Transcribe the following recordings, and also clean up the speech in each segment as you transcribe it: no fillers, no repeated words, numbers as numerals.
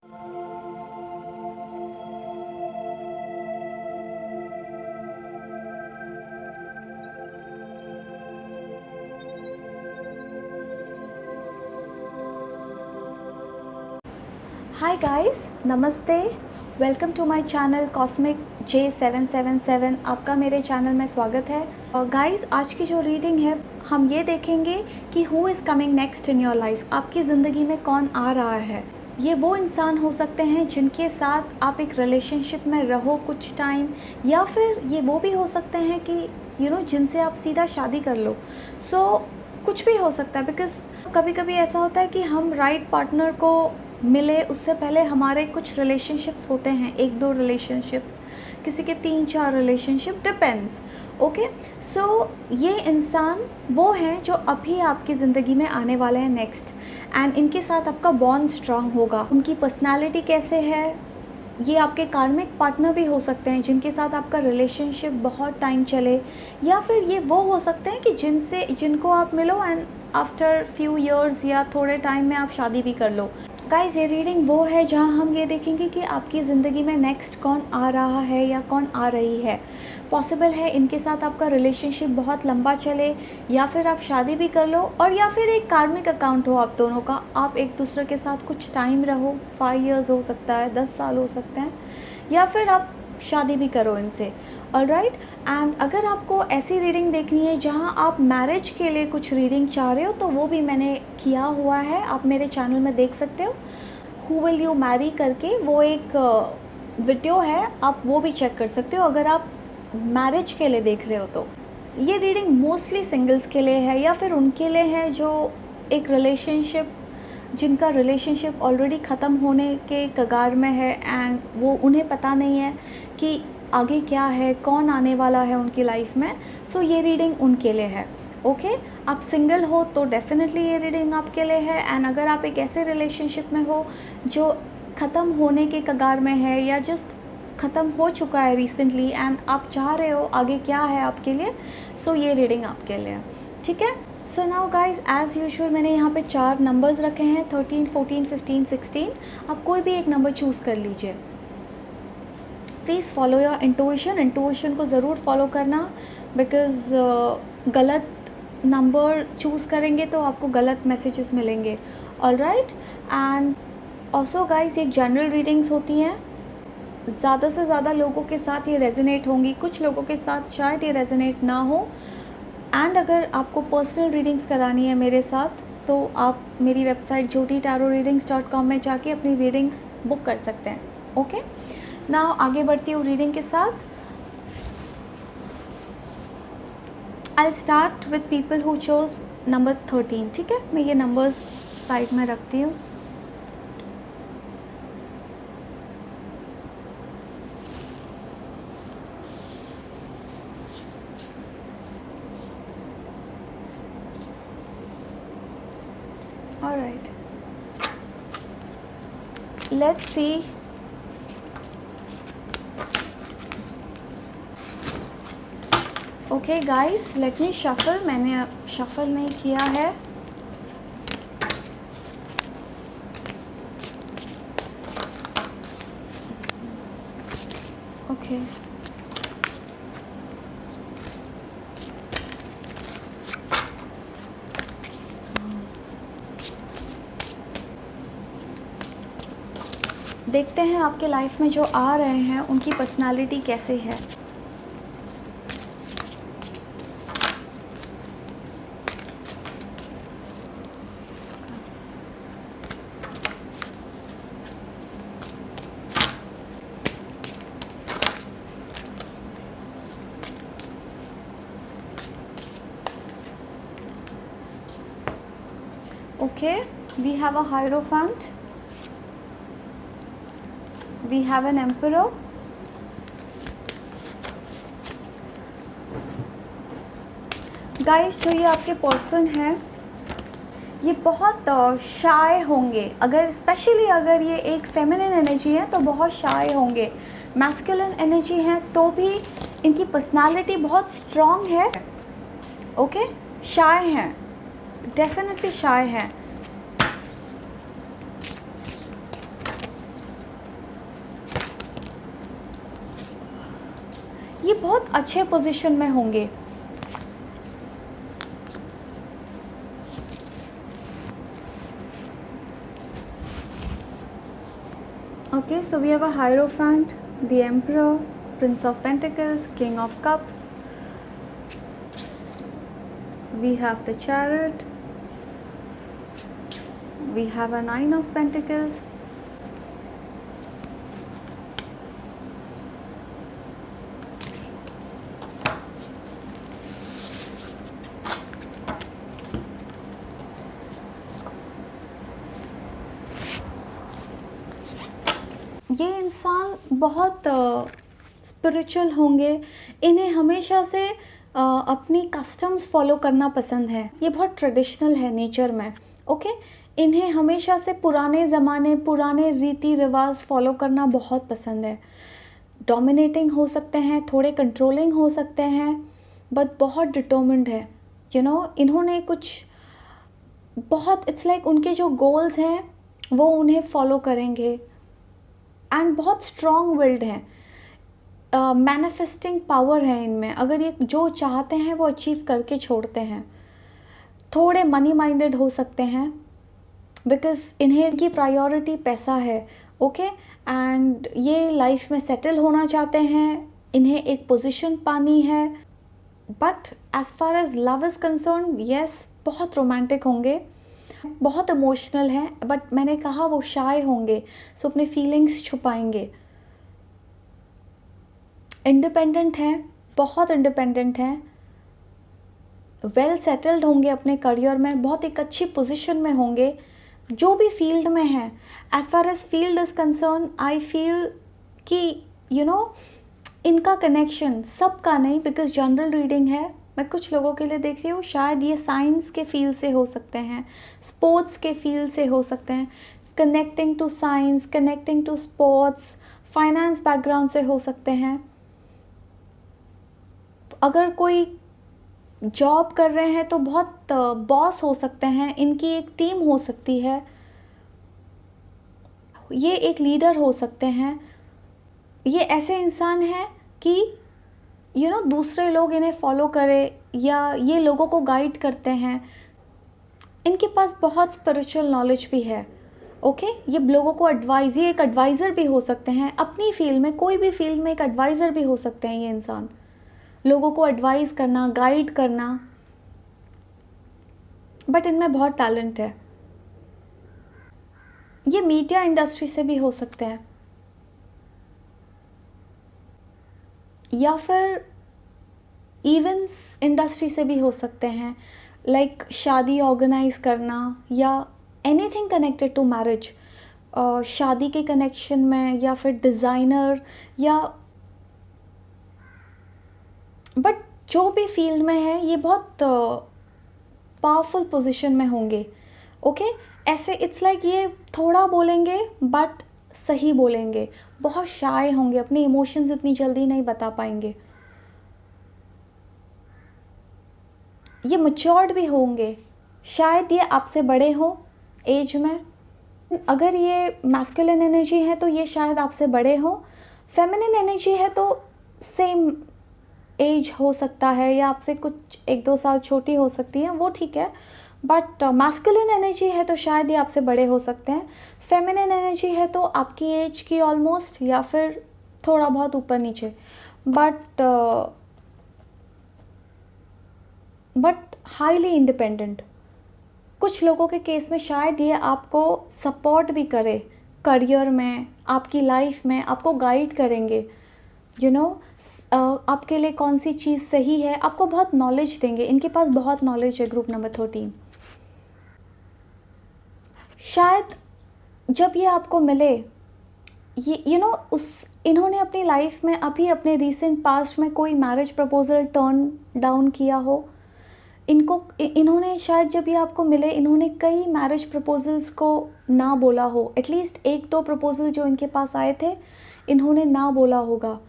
हाय guys, नमस्ते। Welcome to my channel cosmic J777। आपका मेरे चैनल में स्वागत है। और गाइस, आज की जो रीडिंग है हम ये देखेंगे कि who is coming next in your life. आपकी ज़िंदगी में कौन आ रहा है। ये वो इंसान हो सकते हैं जिनके साथ आप एक रिलेशनशिप में रहो कुछ टाइम, या फिर ये वो भी हो सकते हैं कि जिनसे आप सीधा शादी कर लो। कुछ भी हो सकता है, बिकॉज़ कभी कभी ऐसा होता है कि हम राइट पार्टनर को मिले उससे पहले हमारे कुछ रिलेशनशिप्स होते हैं, 1-2 रिलेशनशिप्स, किसी के 3-4 रिलेशनशिप, डिपेंड्स। ओके, सो ये इंसान वो हैं जो अभी आपकी ज़िंदगी में आने वाले हैं नेक्स्ट, एंड इनके साथ आपका बॉन्ड स्ट्रांग होगा। उनकी पर्सनालिटी कैसे है, ये आपके कार्मिक पार्टनर भी हो सकते हैं जिनके साथ आपका रिलेशनशिप बहुत टाइम चले, या फिर ये वो हो सकते हैं कि जिनको आप मिलो एंड आफ्टर फ्यू इयर्स या थोड़े टाइम में आप शादी भी कर लो। गाइस, ये रीडिंग वो है जहां हम ये देखेंगे कि आपकी ज़िंदगी में नेक्स्ट कौन आ रहा है या कौन आ रही है। पॉसिबल है इनके साथ आपका रिलेशनशिप बहुत लंबा चले, या फिर आप शादी भी कर लो, और या फिर एक कार्मिक अकाउंट हो आप दोनों का। आप एक दूसरे के साथ कुछ टाइम रहो, 5 इयर्स हो सकता है, 10 साल हो सकते हैं, या फिर आप शादी भी करो इनसे। ऑलराइट, एंड अगर आपको ऐसी रीडिंग देखनी है जहां आप मैरिज के लिए कुछ रीडिंग चाह रहे हो, तो वो भी मैंने किया हुआ है, आप मेरे चैनल में देख सकते हो। हु विल यू मैरी करके वो एक वीडियो है, आप वो भी चेक कर सकते हो अगर आप मैरिज के लिए देख रहे हो तो। ये रीडिंग मोस्टली सिंगल्स के लिए है, या फिर उनके लिए है जो एक रिलेशनशिप, जिनका रिलेशनशिप ऑलरेडी ख़त्म होने के कगार में है, एंड वो उन्हें पता नहीं है कि आगे क्या है, कौन आने वाला है उनकी लाइफ में। सो ये रीडिंग उनके लिए है। ओके, आप सिंगल हो तो डेफिनेटली ये रीडिंग आपके लिए है, एंड अगर आप एक ऐसे रिलेशनशिप में हो जो ख़त्म होने के कगार में है या जस्ट ख़त्म हो चुका है रिसेंटली, एंड आप चाह रहे हो आगे क्या है आपके लिए, सो ये रीडिंग आपके लिए। ठीक है, so now guys, as usual मैंने यहाँ पे 4 नंबर्स रखे हैं, 13, 14, 15, 16। आप कोई भी एक नंबर चूज़ कर लीजिए। प्लीज़ फॉलो योर इंटुइशन को ज़रूर फॉलो करना, बिकॉज़ गलत नंबर चूज़ करेंगे तो आपको गलत मैसेजेस मिलेंगे। ऑलराइट, एंड ऑल्सो गाइज, एक जनरल रीडिंग्स होती हैं, ज़्यादा से ज़्यादा लोगों के साथ ये रेजोनेट होंगी, कुछ लोगों के साथ शायद ये रेजोनेट ना हो। एंड अगर आपको पर्सनल रीडिंग्स करानी है मेरे साथ, तो आप मेरी वेबसाइट jyotitarotreadings.com में जाके अपनी रीडिंग्स बुक कर सकते हैं। ओके, नाउ आगे बढ़ती हूँ रीडिंग के साथ। I start with people who chose number 13। ठीक है, मैं ये नंबर्स साइड में रखती हूँ। Alright, let's see okay guys, let me shuffle. मैंने शफल नहीं किया है। ओके, देखते हैं आपके लाइफ में जो आ रहे हैं उनकी पर्सनालिटी कैसे है। Okay, we have a Hierophant, we have an Emperor, guys, जो ये आपके पर्सन हैं ये बहुत शाय होंगे। अगर स्पेशली अगर ये एक फेमिनिन एनर्जी है तो बहुत शाय होंगे। मैस्कुलिन एनर्जी है तो भी इनकी पर्सनालिटी बहुत स्ट्रॉन्ग है। ओके, शाय हैं, डेफिनेटली शाय हैं। ये बहुत अच्छे पोजीशन में होंगे। Okay, so we have a Hierophant, the Emperor, Prince of Pentacles, King of Cups. We have the Chariot. We have a Nine of Pentacles. ये इंसान बहुत स्पिरिचुअल होंगे। इन्हें हमेशा से अपनी कस्टम्स फॉलो करना पसंद है। ये बहुत ट्रेडिशनल है नेचर में। ओके, इन्हें हमेशा से पुराने ज़माने, पुराने रीति रिवाज फॉलो करना बहुत पसंद है। डोमिनेटिंग हो सकते हैं, थोड़े कंट्रोलिंग हो सकते हैं, बट बहुत डिटर्मिन्ड है। इन्होंने कुछ बहुत, इट्स लाइक उनके जो गोल्स हैं वो उन्हें फॉलो करेंगे एंड बहुत स्ट्रॉन्ग विल्ड हैं। मैनिफेस्टिंग पावर है इनमें। अगर ये जो चाहते हैं वो अचीव करके छोड़ते हैं। थोड़े मनी माइंडेड हो सकते हैं बिकॉज इन्हें की प्रायोरिटी पैसा है। ओके, एंड ये लाइफ में सेटल होना चाहते हैं, इन्हें एक पोजीशन पानी है। But as far as love is concerned, yes, बहुत रोमांटिक होंगे, बहुत इमोशनल हैं, बट मैंने कहा वो शाय होंगे, सो अपने फीलिंग्स छुपाएंगे। इंडिपेंडेंट हैं, बहुत इंडिपेंडेंट हैं, वेल सेटल्ड होंगे अपने करियर में, बहुत एक अच्छी पोजीशन में होंगे जो भी फील्ड में है। As far as field is concerned, I feel कि इनका कनेक्शन, सबका नहीं, बिकॉज जनरल रीडिंग है, मैं कुछ लोगों के लिए देख रही हूँ। शायद ये साइंस के फील्ड से हो सकते हैं, स्पोर्ट्स के फील्ड से हो सकते हैं, connecting to science, connecting to sports, finance background से हो सकते हैं। अगर कोई जॉब कर रहे हैं तो बहुत बॉस हो सकते हैं, इनकी एक टीम हो सकती है, ये एक लीडर हो सकते हैं। ये ऐसे इंसान हैं कि दूसरे लोग इन्हें फॉलो करें या ये लोगों को गाइड करते हैं। इनके पास बहुत स्पिरिचुअल नॉलेज भी है। ओके, ये लोगों को एडवाइज, ये एक एडवाइज़र भी हो सकते हैं अपनी फील्ड में, कोई भी फील्ड में एक एडवाइज़र भी हो सकते हैं ये इंसान। लोगों को एडवाइस करना, गाइड करना, बट इनमें बहुत टैलेंट है। ये मीडिया इंडस्ट्री से भी हो सकते हैं या फिर इवेंट्स इंडस्ट्री से भी हो सकते हैं, लाइक शादी ऑर्गेनाइज करना या एनीथिंग कनेक्टेड टू मैरिज, शादी के कनेक्शन में, या फिर डिज़ाइनर, या बट जो भी फील्ड में है ये बहुत पावरफुल पोजीशन में होंगे। ओके, ऐसे इट्स लाइक ये थोड़ा बोलेंगे बट सही बोलेंगे, बहुत शाय होंगे, अपने इमोशंस इतनी जल्दी नहीं बता पाएंगे। ये मैच्योर्ड भी होंगे, शायद ये आपसे बड़े हो एज में। अगर ये मैस्कुलिन एनर्जी है तो ये शायद आपसे बड़े हो। फेमिनिन एनर्जी है तो सेम एज हो सकता है या आपसे कुछ 1-2 साल छोटी हो सकती है, वो ठीक है। बट मैस्कुलिन एनर्जी है तो शायद ये आपसे बड़े हो सकते हैं। फेमिनिन एनर्जी है तो आपकी एज की ऑलमोस्ट या फिर थोड़ा बहुत ऊपर नीचे, बट हाईली इंडिपेंडेंट। कुछ लोगों के केस में शायद ये आपको सपोर्ट भी करे करियर में, आपकी लाइफ में, आपको गाइड करेंगे। आपके लिए कौन सी चीज़ सही है, आपको बहुत नॉलेज देंगे। इनके पास बहुत नॉलेज है। ग्रुप नंबर 13, शायद जब ये आपको मिले, ये इन्होंने अपनी लाइफ में अभी अपने रीसेंट पास्ट में कोई मैरिज प्रपोजल टर्न डाउन किया हो। इन्होंने शायद जब ये आपको मिले, इन्होंने कई मैरिज प्रपोजल्स को ना बोला हो। एटलीस्ट 1-2 प्रपोजल जो इनके पास आए थे इन्होंने ना बोला होगा।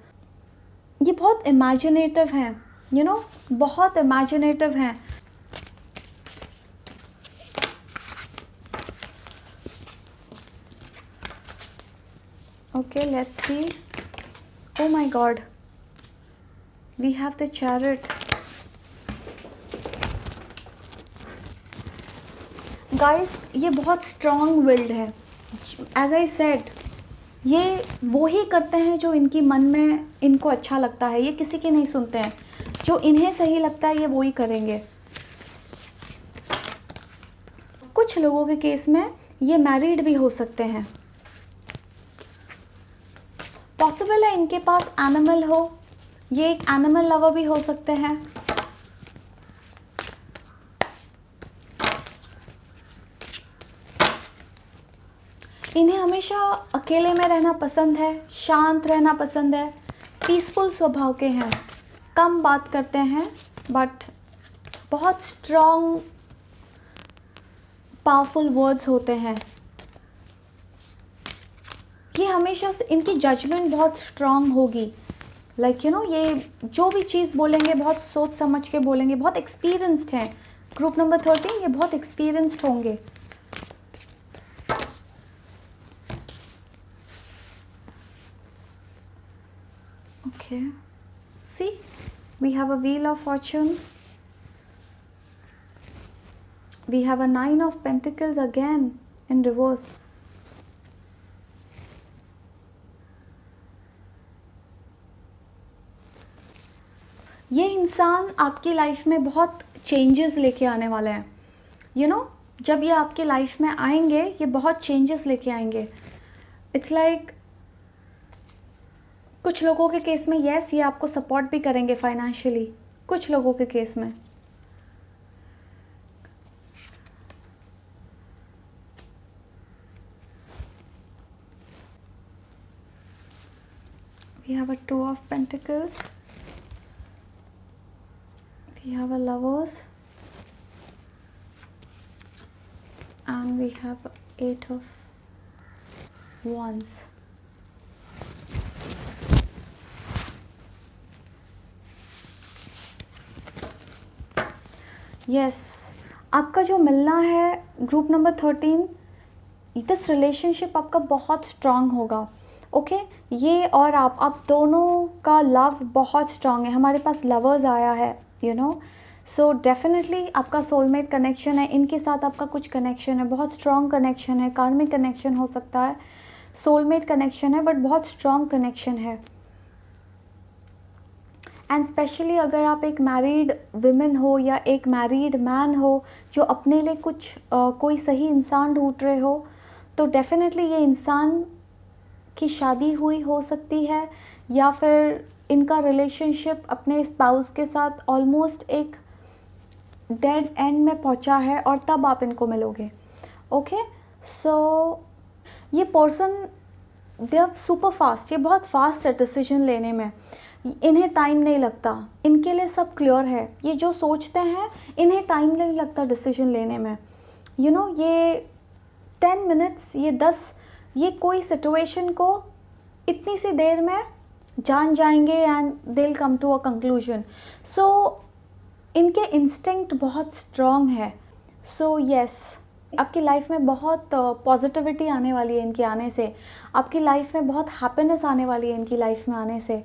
ये बहुत इमेजिनेटिव हैं, बहुत इमेजिनेटिव हैं। Okay, let's see. Oh my God, we have the chariot. Guys ये बहुत स्ट्रॉन्ग विल्ड है। एज आई सेड, ये वो ही करते हैं जो इनकी मन में इनको अच्छा लगता है, ये किसी की नहीं सुनते हैं। जो इन्हें सही लगता है ये वो ही करेंगे। कुछ लोगों के केस में ये मैरिड भी हो सकते हैं। पॉसिबल है इनके पास एनिमल हो, ये एक एनिमल लवर भी हो सकते हैं। इन्हें हमेशा अकेले में रहना पसंद है, शांत रहना पसंद है, पीसफुल स्वभाव के हैं, कम बात करते हैं बट बहुत स्ट्रॉन्ग पावरफुल वर्ड्स होते हैं। ये हमेशा से इनकी जजमेंट बहुत स्ट्रॉन्ग होगी। लाइक यू नो, ये जो भी चीज़ बोलेंगे बहुत सोच समझ के बोलेंगे, बहुत एक्सपीरियंस्ड हैं। ग्रुप नंबर 13 ये बहुत एक्सपीरियंस्ड होंगे। Okay, see, we have a wheel of fortune, we have a 9 of pentacles again in reverse. ये इंसान आपकी लाइफ में बहुत चेंजेस लेके आने वाले हैं। यू नो, जब ये आपकी लाइफ में आएंगे ये बहुत चेंजेस लेके आएंगे। इट्स लाइक कुछ लोगों के केस में यस, ये आपको सपोर्ट भी करेंगे फाइनेंशियली, कुछ लोगों के केस में। We have a 2 of pentacles, we have a lovers, and we have 8 of wands. Yes, आपका जो मिलना है ग्रुप नंबर 13, दिस रिलेशनशिप आपका बहुत स्ट्रांग होगा। ओके, ये और आप दोनों का लव बहुत स्ट्रांग है। हमारे पास लवर्स आया है, यू नो, सो डेफिनेटली आपका सोलमेट कनेक्शन है, इनके साथ आपका कुछ कनेक्शन है, बहुत स्ट्रांग कनेक्शन है, कार्मिक कनेक्शन हो सकता है, सोलमेट कनेक्शन है, बट बहुत स्ट्रांग कनेक्शन है। एंड स्पेशली अगर आप एक मैरिड विमेन हो या एक मैरिड मैन हो जो अपने लिए कुछ कोई सही इंसान ढूंढ रहे हो, तो डेफिनेटली ये इंसान की शादी हुई हो सकती है, या फिर इनका रिलेशनशिप अपने स्पाउस के साथ ऑलमोस्ट एक डेड एंड में पहुंचा है और तब आप इनको मिलोगे। ओके, सो ये person they are super fast, ये बहुत फास्ट है डिसीजन लेने में, इन्हें टाइम नहीं लगता, इनके लिए सब क्लियर है। ये जो सोचते हैं इन्हें टाइम नहीं लगता डिसीजन लेने में। यू नो, ये 10 मिनट्स, ये 10, ये कोई सिचुएशन को इतनी सी देर में जान जाएंगे and they will come to a conclusion. So इनके इंस्टिंक्ट बहुत स्ट्रॉन्ग है। सो यस, आपकी लाइफ में बहुत पॉजिटिविटी आने वाली है इनके आने से, आपकी लाइफ में बहुत हैप्पीनेस आने वाली है इनकी लाइफ में आने से।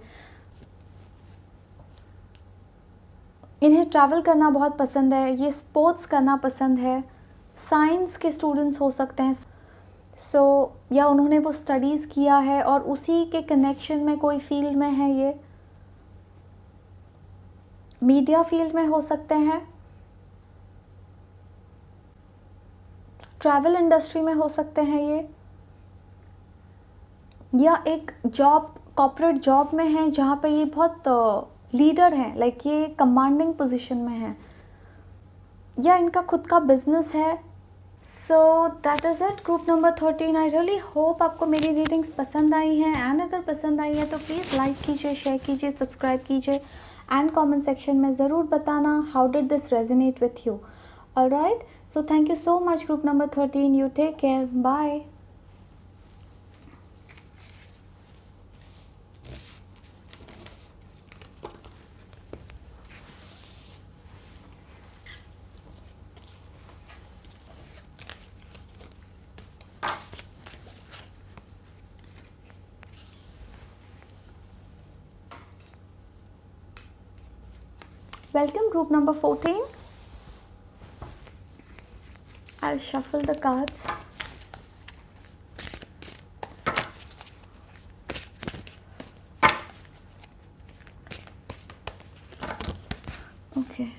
इन्हें ट्रैवल करना बहुत पसंद है, ये स्पोर्ट्स करना पसंद है, साइंस के स्टूडेंट्स हो सकते हैं, या उन्होंने वो स्टडीज़ किया है और उसी के कनेक्शन में कोई फील्ड में है, ये मीडिया फील्ड में हो सकते हैं, ट्रैवल इंडस्ट्री में हो सकते हैं ये, या एक जॉब, कॉर्पोरेट जॉब में है जहाँ पे ये बहुत लीडर हैं, लाइक ये कमांडिंग पोजीशन में है, या इनका खुद का बिजनेस है। सो that is it group number 13। I really hope आपको मेरी रीडिंग्स पसंद आई हैं, एंड अगर पसंद आई है तो प्लीज़ लाइक कीजिए, शेयर कीजिए, सब्सक्राइब कीजिए, एंड कमेंट सेक्शन में ज़रूर बताना how did this resonate with you. Alright, so thank you so much group number 13, you take care, bye. Welcome group number 14. I'll shuffle the cards. Okay.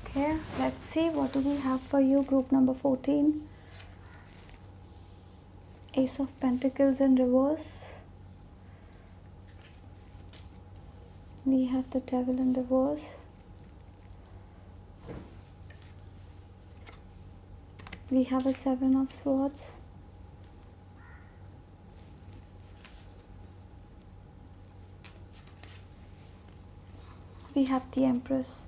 Okay, let's see what do we have for you, group number 14. Ace of Pentacles in reverse. We have the Devil in reverse. We have a Seven of Swords. We have the Empress.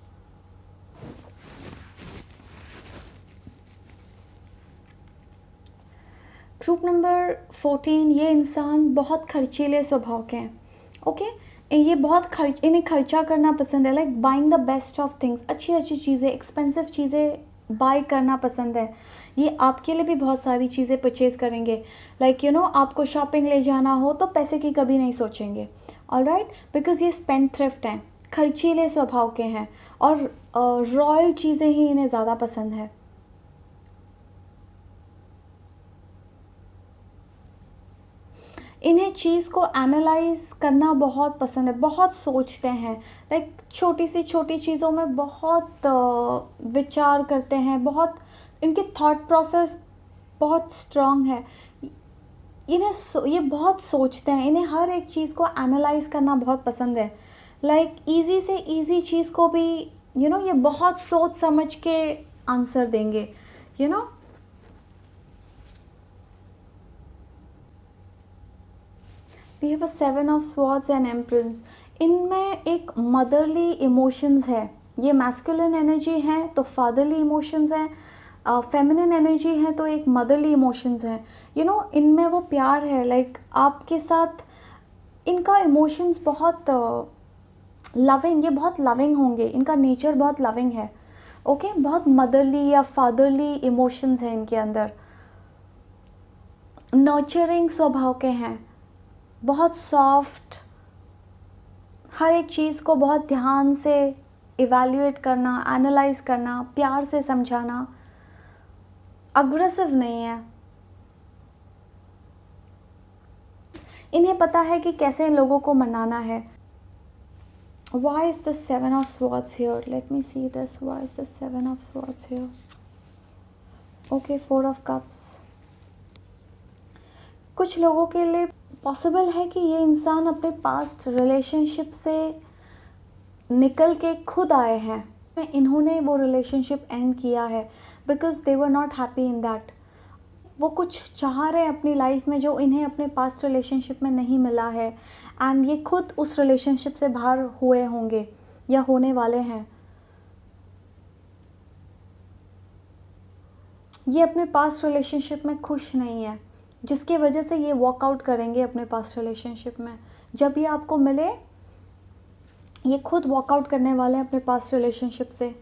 Group number 14, ये इंसान बहुत खर्चीले स्वभाव के हैं. Okay, ये बहुत इन्हें खर्चा करना पसंद है. Like buying the best of things, अच्छी अच्छी चीज़ें, एक्सपेंसिव चीज़ें बाय करना पसंद है. ये आपके लिए भी बहुत सारी चीज़ें परचेज़ करेंगे. लाइक यू नो, आपको शॉपिंग ले जाना हो तो पैसे की कभी नहीं सोचेंगे. ऑलराइट, बिकॉज ये स्पेंड थ्रिफ्ट हैं, खर्चीले स्वभाव के हैं और रॉयल चीज़ें ही इन्हें ज़्यादा पसंद है. इन्हें चीज़ को एनालाइज करना बहुत पसंद है, बहुत सोचते हैं. लाइक छोटी सी छोटी चीज़ों में बहुत विचार करते हैं, बहुत इनके थॉट प्रोसेस बहुत स्ट्रॉन्ग है. ये बहुत सोचते हैं, इन्हें हर एक चीज़ को एनालाइज करना बहुत पसंद है. लाइक इजी से इजी चीज़ को भी ये बहुत सोच समझ के आंसर देंगे. We have a Seven of Swords and Empress. इनमें एक मदरली इमोशंस है. ये मैस्कुलिन एनर्जी है तो फादरली इमोशंस हैं. फेमिनिन एनर्जी है तो एक मदरली इमोशंस हैं. इनमें वो प्यार है. लाइक आपके साथ इनका इमोशंस बहुत लविंग, ये बहुत लविंग होंगे. इनका नेचर बहुत लविंग है. ओके, बहुत मदरली या फादरली इमोशंस हैं इनके अंदर. नर्चरिंग स्वभाव के हैं, बहुत सॉफ्ट, हर एक चीज़ को बहुत ध्यान से इवैल्यूएट करना, एनालाइज करना, प्यार से समझाना. अग्रेसिव नहीं है. इन्हें पता है कि कैसे इन लोगों को मनाना है. Why is the Seven of Swords here? Let me see this. Why is the Seven of Swords here? Okay, Four of Cups. कुछ लोगों के लिए पॉसिबल है कि ये इंसान अपने पास्ट रिलेशनशिप से निकल के खुद आए हैं. इन्होंने वो रिलेशनशिप एंड किया है because they were not happy in that. वो कुछ चाह रहे हैं अपनी लाइफ में जो इन्हें अपने पास्ट रिलेशनशिप में नहीं मिला है. एंड ये खुद उस रिलेशनशिप से बाहर हुए होंगे या होने वाले हैं. ये अपने पास्ट रिलेशनशिप में खुश नहीं है, जिसकी वजह से ये वॉकआउट करेंगे अपने पास्ट रिलेशनशिप में. जब ये आपको मिले, ये खुद वॉकआउट करने वाले हैं अपने पास्ट रिलेशनशिप से.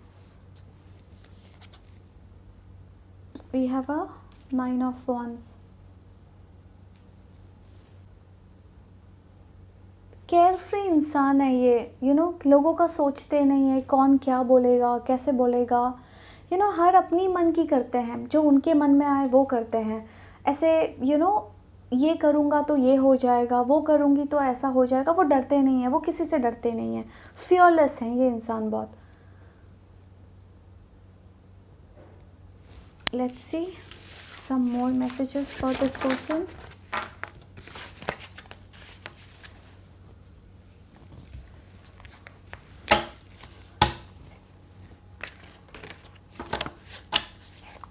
We have a Nine of Wands. Carefree इंसान है ये. लोगों का सोचते नहीं है, कौन क्या बोलेगा, कैसे बोलेगा. हर अपनी मन की करते हैं, जो उनके मन में आए वो करते हैं. ऐसे ये करूँगा तो ये हो जाएगा, वो करूँगी तो ऐसा हो जाएगा. वो डरते नहीं है, वो किसी से डरते नहीं है. फियरलेस हैं ये इंसान बहुत. Let's see some more messages for this person.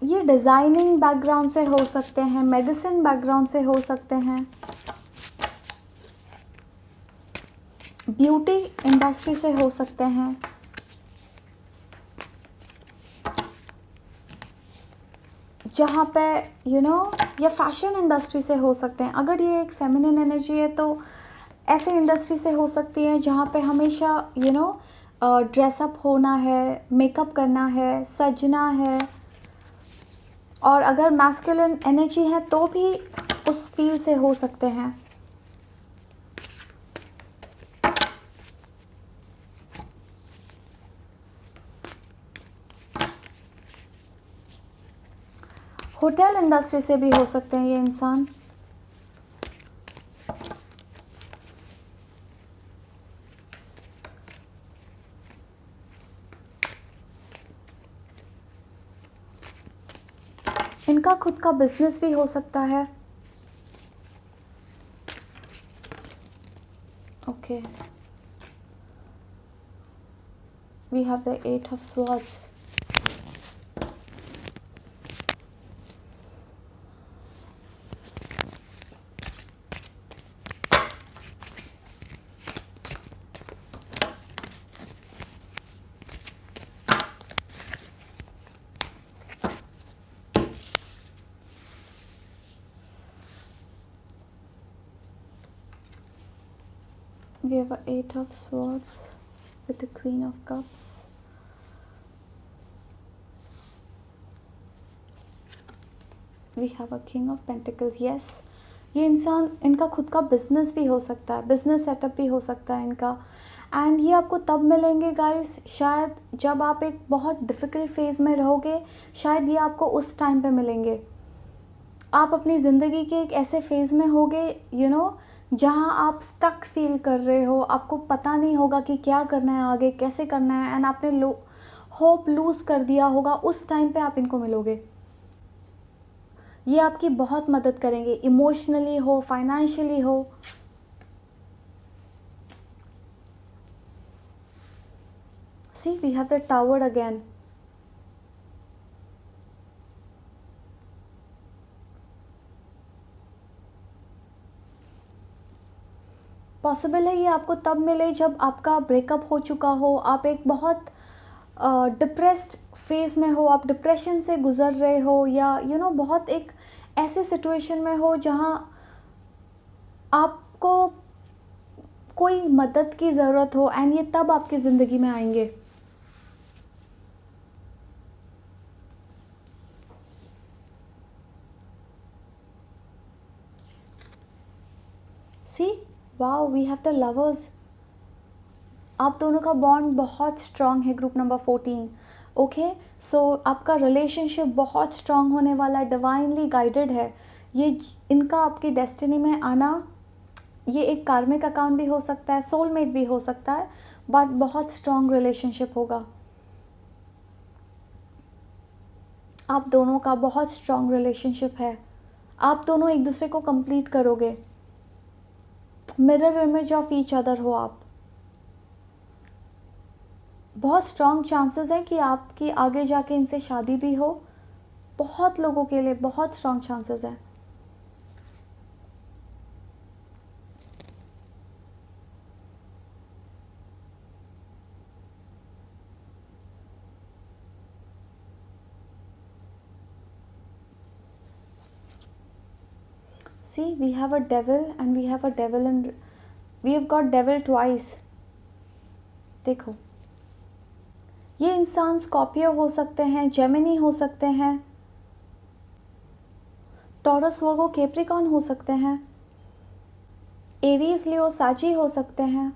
ये डिज़ाइनिंग बैकग्राउंड से हो सकते हैं, मेडिसिन बैकग्राउंड से हो सकते हैं, ब्यूटी इंडस्ट्री से हो सकते हैं, जहाँ पे या फैशन इंडस्ट्री से हो सकते हैं। अगर ये एक फेमिनिन एनर्जी है तो ऐसे इंडस्ट्री से हो सकती है जहाँ पे हमेशा ड्रेसअप होना है, मेकअप करना है, सजना है। और अगर मैस्कुलिन एनर्जी है तो भी उस फील्ड से हो सकते हैं। होटल इंडस्ट्री से भी हो सकते हैं ये इंसान। इनका खुद का बिजनेस भी हो सकता है। Okay, we have the 8 of Swords. We have a 8 of Swords with the Queen of Cups. We have a King of Pentacles. Yes, ये इंसान, इनका खुद का बिजनेस भी हो सकता है, बिजनेस सेटअप भी हो सकता है इनका। एंड ये आपको तब मिलेंगे गाइस शायद जब आप एक बहुत डिफ़िकल्ट फेज़ में रहोगे, शायद ये आपको उस टाइम पे मिलेंगे। आप अपनी ज़िंदगी के एक ऐसे फेज़ में होगे जहाँ आप स्टक फील कर रहे हो, आपको पता नहीं होगा कि क्या करना है आगे, कैसे करना है, एंड आपने होप लूज़ कर दिया होगा। उस टाइम पे आप इनको मिलोगे। ये आपकी बहुत मदद करेंगे, इमोशनली हो, फाइनेंशियली हो। See, we have the tower again. Possible है ये आपको तब मिले जब आपका ब्रेकअप हो चुका हो, आप एक बहुत डिप्रेस्ड फेज़ में हो, आप डिप्रेशन से गुज़र रहे हो, या बहुत एक ऐसे सिचुएशन में हो जहाँ आपको कोई मदद की ज़रूरत हो, एंड ये तब आपकी ज़िंदगी में आएंगे। See, wow, we have the lovers. आप दोनों का बॉन्ड बहुत स्ट्रॉन्ग है, ग्रुप नंबर 14। ओके, सो आपका रिलेशनशिप बहुत स्ट्रॉन्ग होने वाला है, डिवाइनली गाइडेड है। ये इनका आपकी डेस्टिनी में आना, ये एक कार्मिक अकाउंट भी हो सकता है, सोलमेट भी हो सकता है, बट बहुत स्ट्रॉन्ग रिलेशनशिप होगा। आप दोनों का बहुत स्ट्रॉन्ग रिलेशनशिप है। आप दोनों एक दूसरे को कंप्लीट करोगे, mirror image of each other हो आप। बहुत स्ट्रॉन्ग चांसेस हैं कि आपकी आगे जाके इनसे शादी भी हो। बहुत लोगों के लिए बहुत स्ट्रॉन्ग चांसेस हैं। See, we have a devil and we have a devil and we have got devil twice. देखो, ये इंसान स्कॉर्पियो हो सकते हैं, जेमिनी हो सकते हैं, टॉरस, वर्गो, कैप्रिकॉर्न हो सकते हैं, एरीज, लियो, साजी हो सकते हैं।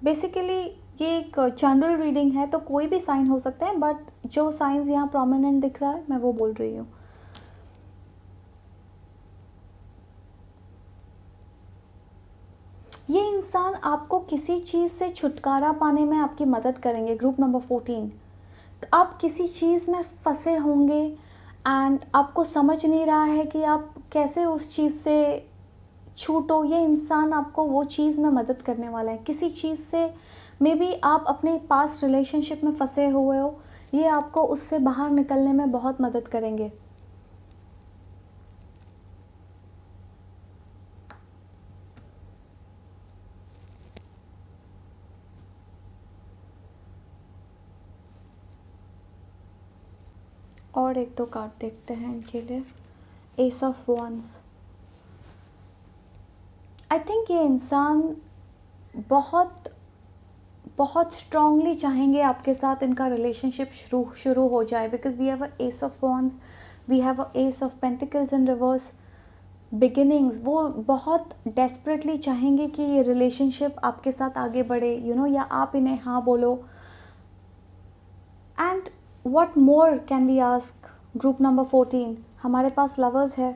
बेसिकली ये एक जनरल रीडिंग है, तो कोई भी साइन हो सकते हैं, बट जो साइंस यहाँ प्रोमिनेंट दिख रहा है मैं वो बोल रही हूँ। ये इंसान आपको किसी चीज़ से छुटकारा पाने में आपकी मदद करेंगे। ग्रुप नंबर 14, आप किसी चीज़ में फंसे होंगे एंड आपको समझ नहीं रहा है कि आप कैसे उस चीज़ से छूटो। ये इंसान आपको वो चीज़ में मदद करने वाला है। किसी चीज़ से, मे बी आप अपने पास्ट रिलेशनशिप में फंसे हुए हो, ये आपको उससे बाहर निकलने में बहुत मदद करेंगे। और एक दो कार्ड देखते हैं इनके लिए। S of wands. I think ये इंसान बहुत बहुत स्ट्रांगली चाहेंगे आपके साथ इनका रिलेशनशिप शुरू हो जाए, because we have a ace of wands, we have a ace of pentacles in reverse, beginnings. वो बहुत डेस्परेटली चाहेंगे कि ये रिलेशनशिप आपके साथ आगे बढ़े, या आप इन्हें हाँ बोलो। And what more can we ask. Group number 14 हमारे पास लवर्स है।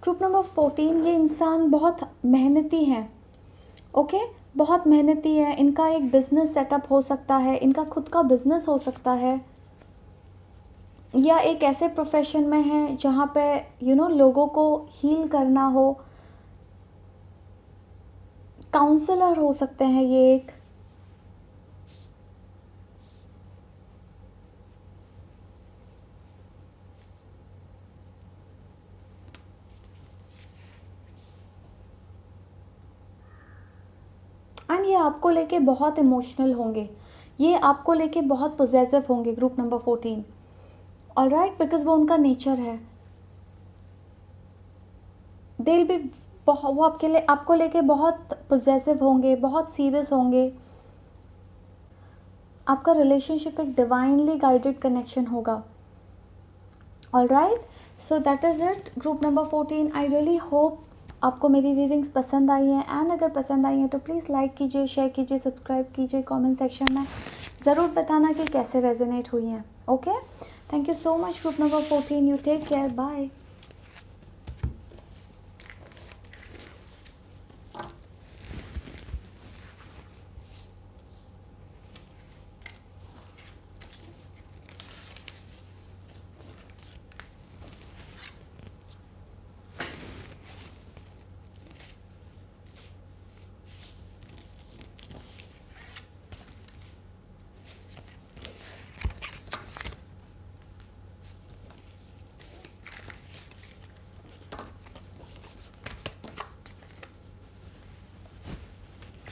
ग्रुप नंबर 14 ये इंसान बहुत मेहनती हैं, ओके, बहुत मेहनती है। इनका एक बिजनेस सेटअप हो सकता है, इनका खुद का बिजनेस हो सकता है, या एक ऐसे प्रोफेशन में है जहाँ पे लोगों को हील करना हो। काउंसलर हो सकते हैं ये एक। एंड ये आपको लेके बहुत इमोशनल होंगे, ये आपको लेके बहुत पॉजिटिव होंगे ग्रुप नंबर 14, ऑलराइट, बिकॉज वो उनका नेचर है। दिल भी वो आपको लेके बहुत पॉजिटिव होंगे, बहुत सीरियस होंगे। आपका रिलेशनशिप एक डिवाइनली गाइडेड कनेक्शन होगा, alright. So that is it group number 14। I really hope आपको मेरी रीडिंग्स पसंद आई हैं, एंड अगर पसंद आई हैं तो प्लीज़ लाइक कीजिए, शेयर कीजिए, सब्सक्राइब कीजिए। कमेंट सेक्शन में ज़रूर बताना कि कैसे रेजोनेट हुई हैं। Okay, thank you so much group number 14। You take care, bye.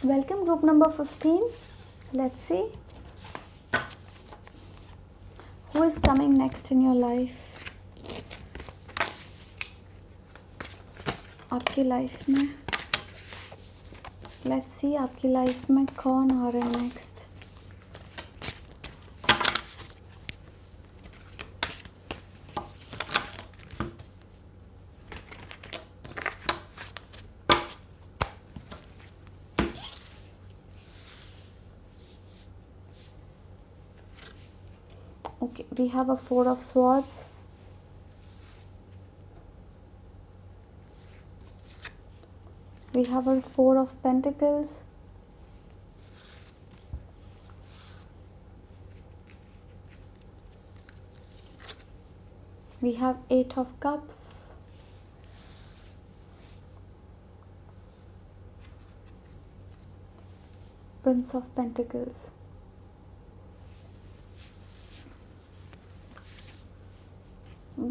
Welcome group number 15. Let's see who is coming next in your life. आपकी लाइफ में लेट्स सी आपकी लाइफ में कौन आ रहा है next. Okay, we have a 4 of swords. We have a 4 of pentacles. We have 8 of cups. Prince of Pentacles.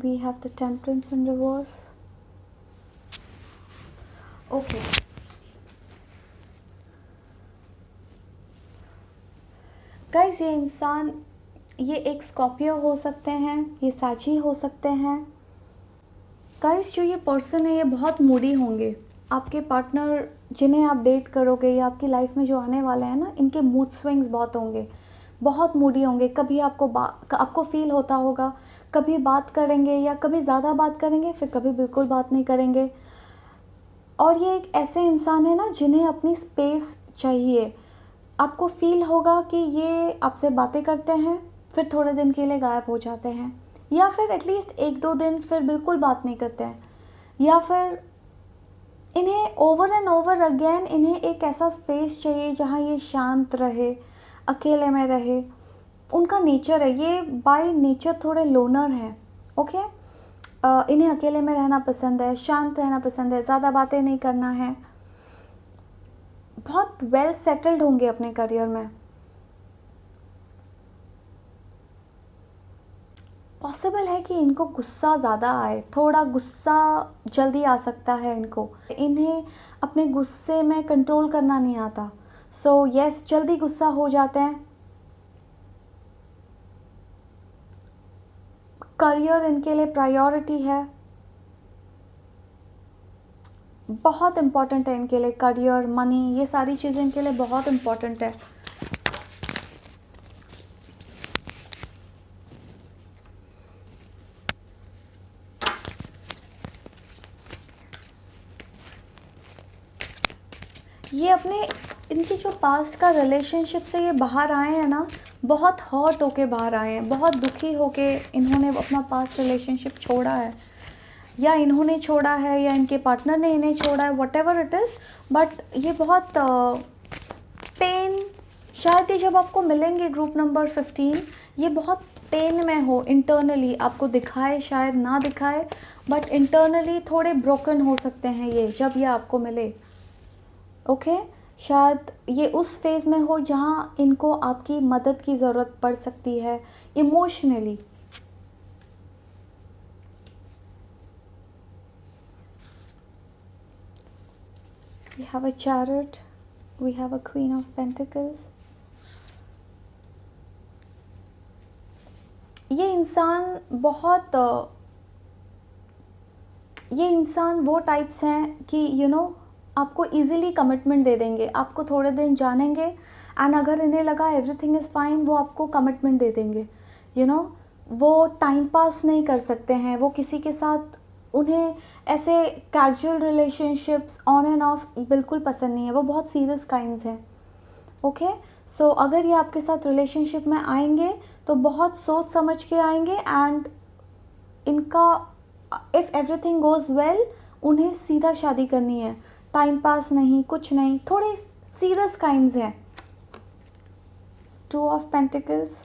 We have the Temperance in reverse. Okay. Guys, ये इंसान, ये एक स्कॉर्पियो हो सकते हैं, ये साझी हो सकते हैं। गाइस, जो ये पर्सन है ये बहुत मूडी होंगे। आपके पार्टनर जिन्हें आप डेट करोगे या आपकी लाइफ में जो आने वाले हैं ना, इनके मूड स्विंग्स बहुत होंगे, बहुत मूडी होंगे। कभी आपको फील होता होगा, कभी बात करेंगे या कभी ज़्यादा बात करेंगे, फिर कभी बिल्कुल बात नहीं करेंगे। और ये एक ऐसे इंसान है ना जिन्हें अपनी स्पेस चाहिए। आपको फील होगा कि ये आपसे बातें करते हैं, फिर थोड़े दिन के लिए गायब हो जाते हैं, या फिर एटलीस्ट 1-2 दिन फिर बिल्कुल बात नहीं करते हैं, या फिर इन्हें ओवर एंड ओवर अगेन इन्हें एक ऐसा स्पेस चाहिए जहाँ ये शांत रहे, अकेले में रहे। उनका नेचर है, ये बाय नेचर थोड़े लोनर हैं, ओके। इन्हें अकेले में रहना पसंद है, शांत रहना पसंद है, ज़्यादा बातें नहीं करना है। बहुत वेल सेटल्ड होंगे अपने करियर में। पॉसिबल है कि इनको गुस्सा ज़्यादा आए, थोड़ा गुस्सा जल्दी आ सकता है इनको, इन्हें अपने गुस्से में कंट्रोल करना नहीं आता। सो यस, जल्दी गुस्सा हो जाते हैं। करियर इनके लिए प्रायोरिटी है, बहुत इम्पॉर्टेंट है इनके लिए। करियर, मनी, ये सारी चीज़ें इनके लिए बहुत इम्पॉर्टेंट है। ये अपने, इनकी जो पास्ट का रिलेशनशिप से ये बाहर आए हैं ना, बहुत हर्ट होके बाहर आए हैं, बहुत दुखी होके इन्होंने अपना पास्ट रिलेशनशिप छोड़ा है, या इन्होंने छोड़ा है, या इनके पार्टनर ने इन्हें छोड़ा है, what ever it is. But ये बहुत पेन, शायद ये जब आपको मिलेंगे ग्रुप नंबर 15, ये बहुत पेन में हो इंटरनली, आपको दिखाए शायद ना दिखाए, बट इंटरनली थोड़े ब्रोकन हो सकते हैं ये जब ये आपको मिले। ओके, शायद ये उस फेज़ में हो जहाँ इनको आपकी मदद की ज़रूरत पड़ सकती है emotionally. We have a Chariot, we have a Queen of Pentacles. ये इंसान वो टाइप्स हैं कि आपको इजीली कमिटमेंट दे देंगे, आपको थोड़े दिन जानेंगे एंड अगर इन्हें लगा एवरीथिंग इज़ फाइन, वो आपको कमिटमेंट दे देंगे। वो टाइम पास नहीं कर सकते हैं, वो किसी के साथ, उन्हें ऐसे casual relationships on end of बिल्कुल पसंद नहीं है, वो बहुत सीरियस काइंड्स हैं। ओके, सो अगर ये आपके साथ रिलेशनशिप में आएंगे तो बहुत सोच समझ के आएंगे एंड इनका, इफ़ एवरीथिंग गोज़ वेल, उन्हें सीधा शादी करनी है, टाइम पास नहीं, कुछ नहीं, थोड़े सीरियस काइंड्स हैं। 2 of pentacles,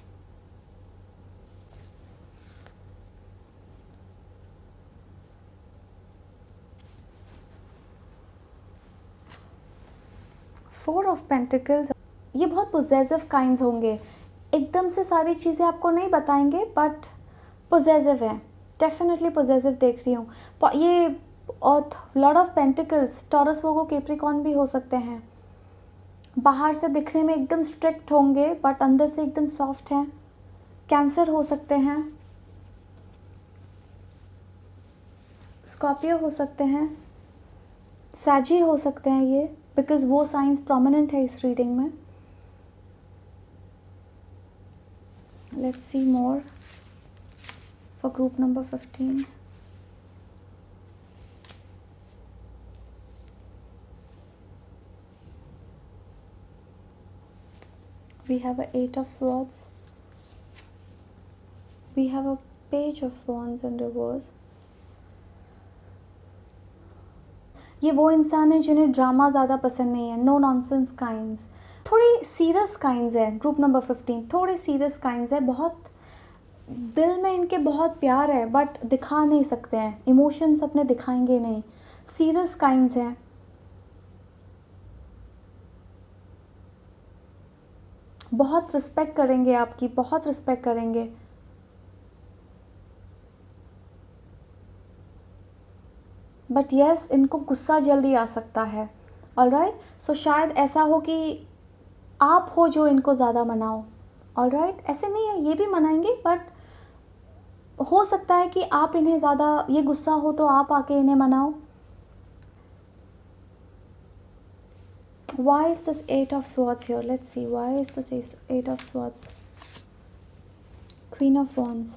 four of pentacles, ये बहुत पोजेसिव काइंड्स होंगे, एकदम से सारी चीज़ें आपको नहीं बताएंगे बट पोजेसिव है, डेफिनेटली पोजेसिव देख रही हूँ ये। और lord of pentacles, Taurus, Virgo, Capricorn भी हो सकते हैं। बाहर से दिखने में एकदम स्ट्रिक्ट होंगे बट अंदर से एकदम सॉफ्ट हैं। कैंसर हो सकते हैं, स्कॉर्पियो हो सकते हैं, सैजी हो सकते हैं ये, बिकॉज वो साइंस प्रोमिनेंट है इस रीडिंग में। Let's see more for group number 15। We have a 8 of Swords, we have a Page of Wands in reverse. ये वो इंसान है जिन्हें ड्रामा ज़्यादा पसंद नहीं है, नो नॉनसेंस काइंड्स, थोड़ी सीरियस काइंड्स है। ग्रुप नंबर 15 थोड़े सीरियस काइंड्स है, बहुत दिल में इनके बहुत प्यार है बट दिखा नहीं सकते हैं, इमोशंस अपने दिखाएंगे नहीं, सीरियस काइंड्स हैं। बहुत रिस्पेक्ट करेंगे आपकी, बहुत रिस्पेक्ट करेंगे, बट यस, इनको गुस्सा जल्दी आ सकता है। ऑलराइट, सो शायद ऐसा हो कि आप हो जो इनको ज़्यादा मनाओ। ऑलराइट, ऐसे नहीं है, ये भी मनाएंगे बट हो सकता है कि आप इन्हें ज़्यादा, ये गुस्सा हो तो आप आके इन्हें मनाओ। Why is this 8 of Swords here? Let's see. Why is this 8 of Swords? Queen of Wands.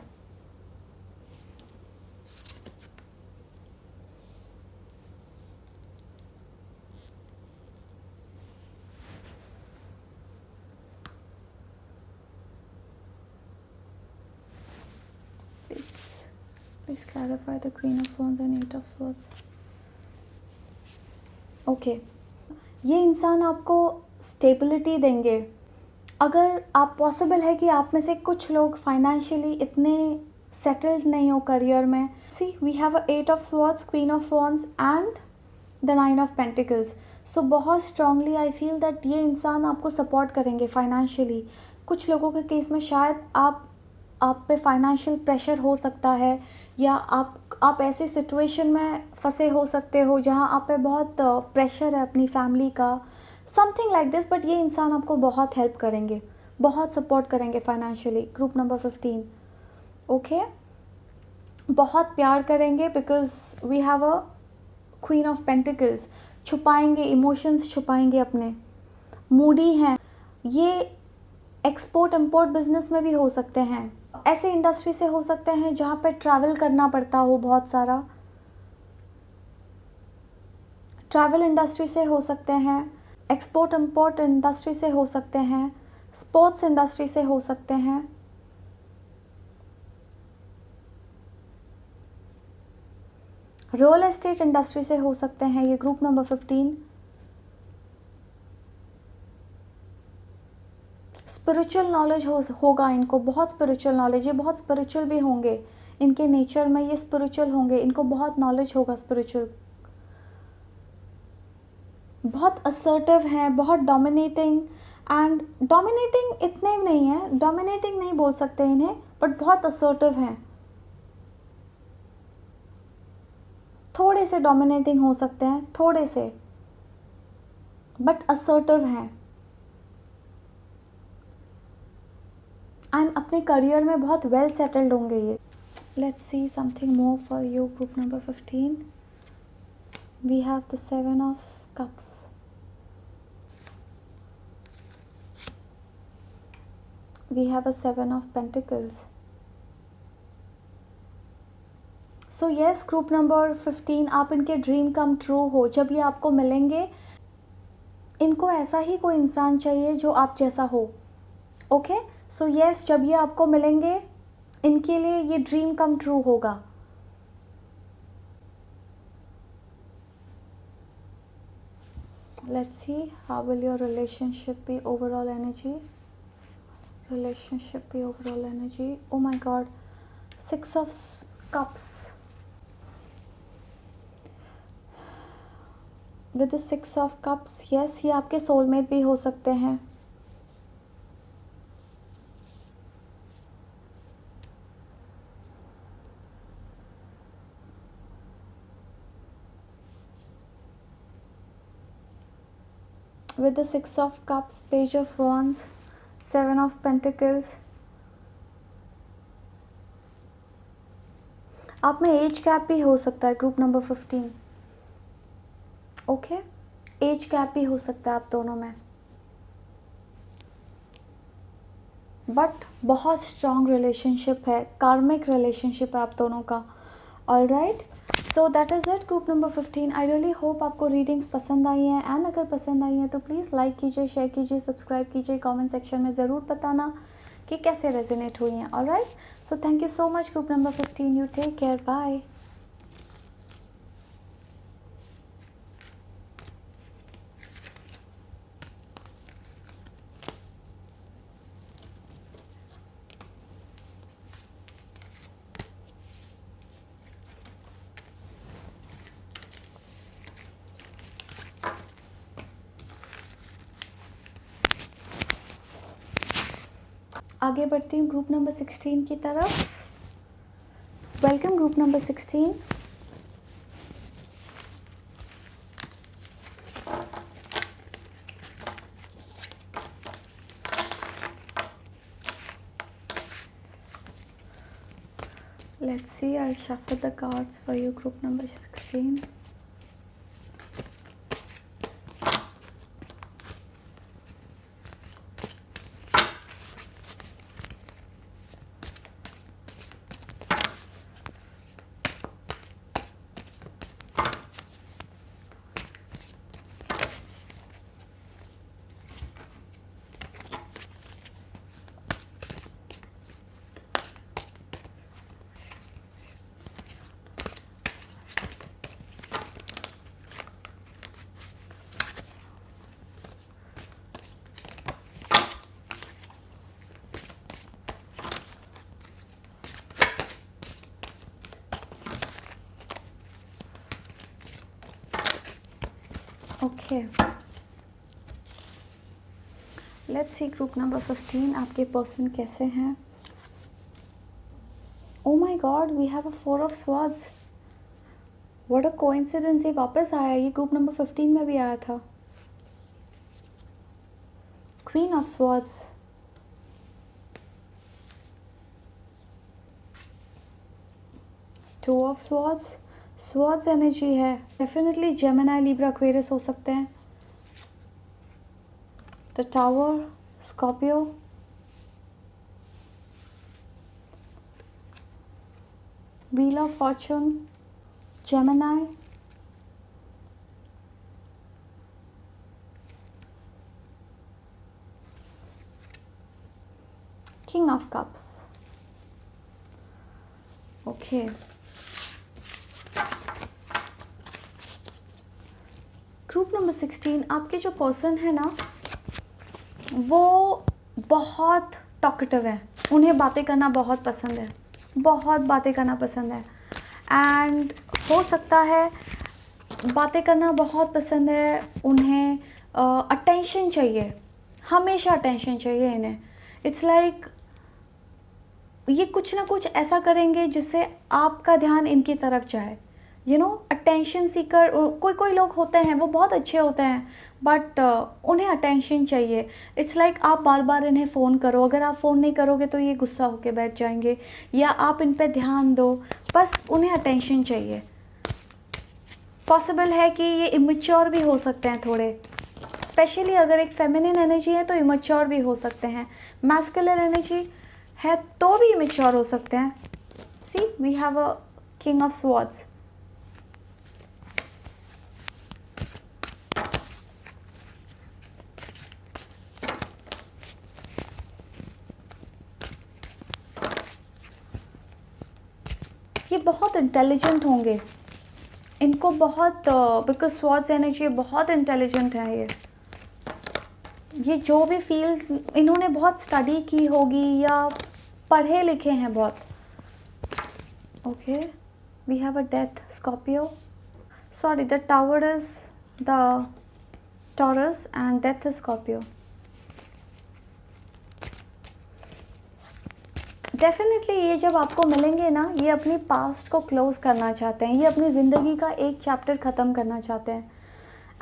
Please clarify the Queen of Wands and 8 of Swords. Okay. ये इंसान आपको स्टेबिलिटी देंगे। अगर आप, पॉसिबल है कि आप में से कुछ लोग फाइनेंशियली इतने सेटल्ड नहीं हो करियर में। See, we have a 8 of Swords, Queen of Wands and the 9 of Pentacles. सो बहुत स्ट्रांगली आई फील दैट ये इंसान आपको सपोर्ट करेंगे फाइनेंशियली। कुछ लोगों के केस में शायद आप पे फाइनेंशियल प्रेशर हो सकता है, या आप ऐसी सिचुएशन में फंसे हो सकते हो जहां आप पे बहुत प्रेशर है अपनी फैमिली का, समथिंग लाइक दिस। बट ये इंसान आपको बहुत हेल्प करेंगे, बहुत सपोर्ट करेंगे फाइनेंशियली। ग्रुप नंबर 15, ओके, बहुत प्यार करेंगे because we have a queen of pentacles. छुपाएंगे इमोशंस, छुपाएंगे अपने, मूडी हैं। ये एक्सपोर्ट इम्पोर्ट बिजनेस में भी हो सकते हैं, ऐसे इंडस्ट्री से हो सकते हैं जहाँ पे ट्रैवल करना पड़ता हो बहुत सारा, ट्रैवल इंडस्ट्री से हो सकते हैं, एक्सपोर्ट इम्पोर्ट इंडस्ट्री से हो सकते हैं, स्पोर्ट्स इंडस्ट्री से हो सकते हैं, रियल एस्टेट इंडस्ट्री से हो सकते हैं। ये ग्रुप नंबर 15। स्पिरिचुअल नॉलेज होगा इनको, बहुत स्पिरिचुअल नॉलेज, ये बहुत स्पिरिचुअल भी होंगे, इनके नेचर में ये स्पिरिचुअल होंगे, इनको बहुत नॉलेज होगा स्पिरिचुअल। बहुत असर्टिव हैं, बहुत डोमिनेटिंग, एंड डोमिनेटिंग इतने नहीं है, डोमिनेटिंग नहीं बोल सकते इन्हें, बट बहुत असर्टिव हैं। थोड़े से डोमिनेटिंग हो सकते हैं, थोड़े से, बट असर्टिव हैं। एंड अपने करियर में बहुत वेल सेटल्ड होंगे ये। Let's see something more for you group number 15। We have the 7 of cups. We have a 7 of Pentacles. So yes, group number 15, आप इनके ड्रीम कम ट्रू हो। जब ये आपको मिलेंगे, इनको ऐसा ही कोई इंसान चाहिए जो आप जैसा हो। ओके, सो यस, जब ये आपको मिलेंगे, इनके लिए ये ड्रीम कम ट्रू होगा। Let's see how will your relationship be, overall energy. Relationship be overall energy. Oh my god, 6 of cups. With the 6 of cups, yes, ये आपके सोलमेट भी हो सकते हैं। With the 6 of cups, page of wands, 7 of pentacles. आप में age gap भी हो सकता है group number 15। Okay, age gap भी हो सकता है आप दोनों में, बट बहुत स्ट्रॉन्ग रिलेशनशिप है, कार्मिक रिलेशनशिप है आप दोनों का। All right, so that is it group number 15। I really hope आपको रीडिंग्स पसंद आई हैं, एंड अगर पसंद आई हैं तो प्लीज़ लाइक कीजिए, शेयर कीजिए, सब्सक्राइब कीजिए, कमेंट सेक्शन में ज़रूर बताना कि कैसे रेजोनेट हुई हैं। All right, so thank you so much group number 15। You take care, bye. आगे बढ़ती हूँ ग्रुप नंबर 16 की तरफ। Welcome group number 16। Let's see, I'll shuffle the cards for you group number 16. Okay, let's see group number 15 आपके person कैसे हैं। Oh my God, we have a 4 of swords. What a coincidence, ये वापस आया, ये group number 15 में भी आया था। Queen of swords, 2 of swords, swords energy है। डेफिनेटली जेमिनी, लिब्रा, एक्वेरियस हो सकते हैं। The tower, Scorpio, wheel of Fortune, Gemini, king of cups. Okay, group number 16 आपके जो पर्सन है ना, वो बहुत टॉकेटिव है। उन्हें बातें करना बहुत पसंद है, बहुत बातें करना पसंद है। एंड हो सकता है बातें करना बहुत पसंद है उन्हें, अटेंशन चाहिए, हमेशा अटेंशन चाहिए इन्हें। इट्स लाइक ये कुछ ना कुछ ऐसा करेंगे जिससे आपका ध्यान इनकी तरफ जाए। यू नो, अटेंशन सीकर कोई कोई लोग होते हैं, वो बहुत अच्छे होते हैं, बट उन्हें अटेंशन चाहिए। इट्स लाइक आप बार बार इन्हें फ़ोन करो, अगर आप फ़ोन नहीं करोगे तो ये गुस्सा होके बैठ जाएंगे, या आप इन पे ध्यान दो, बस उन्हें अटेंशन चाहिए। पॉसिबल है कि ये इमेच्योर भी हो सकते हैं थोड़े, स्पेशली अगर एक फेमिनिन एनर्जी है तो इमेच्योर भी हो सकते हैं, मैस्कुलिन एनर्जी है तो भी इमेच्योर हो सकते हैं। See, we have a king of swords. ये बहुत इंटेलिजेंट होंगे, इनको बहुत, बिकॉज स्वॉर्ड्स एनर्जी बहुत इंटेलिजेंट है ये जो भी फील्ड इन्होंने बहुत स्टडी की होगी या पढ़े लिखे हैं बहुत। Okay, we have a death, Scorpio, sorry, the tower is the Taurus and death is Scorpio. Definitely ये जब आपको मिलेंगे ना, ये अपनी पास्ट को क्लोज करना चाहते हैं, ये अपनी ज़िंदगी का एक चैप्टर ख़त्म करना चाहते हैं।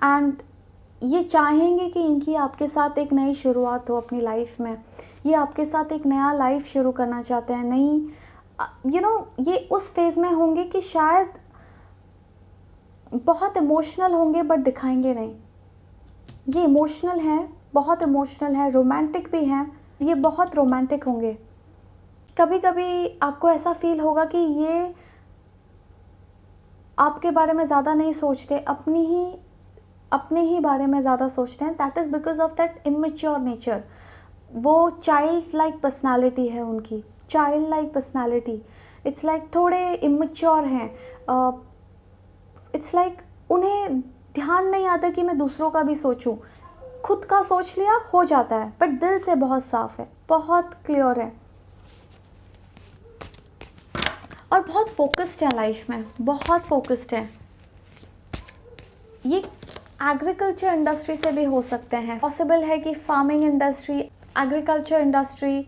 एंड ये चाहेंगे कि इनकी आपके साथ एक नई शुरुआत हो अपनी लाइफ में। ये आपके साथ एक नया लाइफ शुरू करना चाहते हैं, नई, यू नो, ये उस फेज़ में होंगे कि शायद बहुत इमोशनल होंगे बट दिखाएंगे नहीं। ये इमोशनल हैं, बहुत इमोशनल हैं, रोमांटिक भी हैं, ये बहुत रोमांटिक होंगे। कभी कभी आपको ऐसा फील होगा कि ये आपके बारे में ज़्यादा नहीं सोचते, अपने ही बारे में ज़्यादा सोचते हैं। That is because of that immature nature. वो चाइल्ड लाइक पर्सनैलिटी है उनकी, child like personality. It's like थोड़े इमेच्योर हैं। इट्स लाइक उन्हें ध्यान नहीं आता कि मैं दूसरों का भी सोचूं। खुद का सोच लिया हो जाता है, बट दिल से बहुत साफ है, बहुत क्लियर है, और बहुत फोकस्ड है लाइफ में, बहुत फोकस्ड है। ये एग्रीकल्चर इंडस्ट्री से भी हो सकते हैं। पॉसिबल है कि फार्मिंग इंडस्ट्री, एग्रीकल्चर इंडस्ट्री,